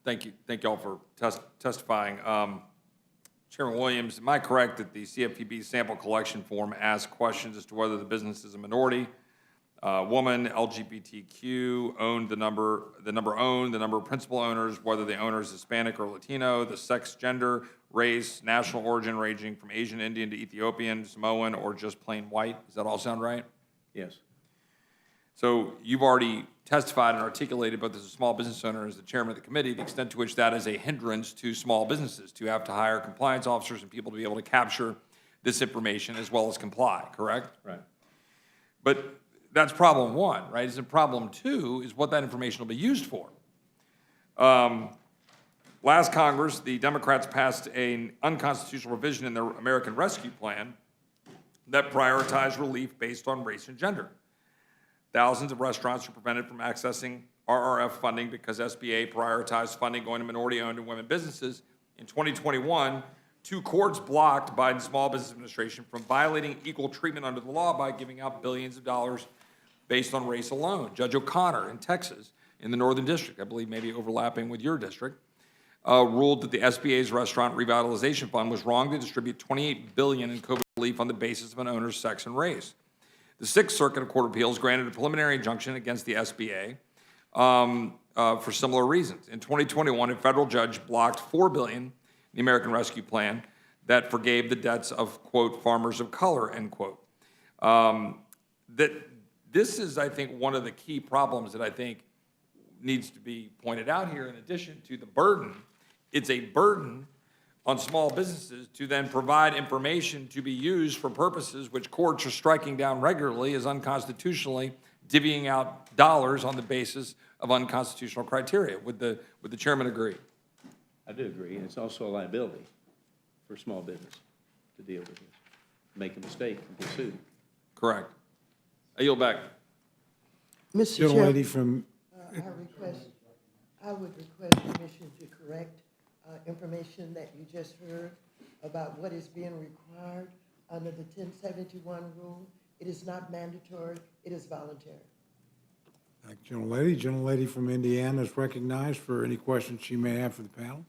Thank you. Thank you all for testifying. Chairman Williams, am I correct that the CFPB sample collection form asks questions as to whether the business is a minority, woman, LGBTQ, owned, the number owned, the number of principal owners, whether the owner is Hispanic or Latino, the sex, gender, race, national origin ranging from Asian, Indian to Ethiopian, Samoan, or just plain white? Does that all sound right? Yes. So you've already testified and articulated, both as a small business owner and as the chairman of the committee, the extent to which that is a hindrance to small businesses to have to hire compliance officers and people to be able to capture this information as well as comply, correct? Right. But that's problem one, right? And problem two is what that information will be used for. Last Congress, the Democrats passed an unconstitutional provision in their American Rescue Plan that prioritized relief based on race and gender. Thousands of restaurants were prevented from accessing RRF funding because SBA prioritized funding going to minority-owned and women businesses. In 2021, 2 courts blocked Biden's Small Business Administration from violating equal treatment under the law by giving out billions of dollars based on race alone. Judge O'Connor in Texas, in the Northern District, I believe maybe overlapping with your district, ruled that the SBA's Restaurant Revitalization Fund was wrong to distribute $28 billion in COVID relief on the basis of an owner's sex and race. The Sixth Circuit of Court of Appeals granted a preliminary injunction against the SBA for similar reasons. In 2021, a federal judge blocked $4 billion in the American Rescue Plan that forgave the debts of, quote, farmers of color, end quote. This is, I think, one of the key problems that I think needs to be pointed out here in addition to the burden. It's a burden on small businesses to then provide information to be used for purposes which courts are striking down regularly as unconstitutionally divvying out dollars on the basis of unconstitutional criteria. Would the chairman agree? I do agree, and it's also a liability for small business to deal with this. Make a mistake and be sued. Correct. I yield back. Mr. Young Chair, lady from, I would request permission to correct information that you just heard about what is being required under the 1071 rule. It is not mandatory, it is voluntary. gentle lady from Indiana is recognized for any questions she may have for the panel.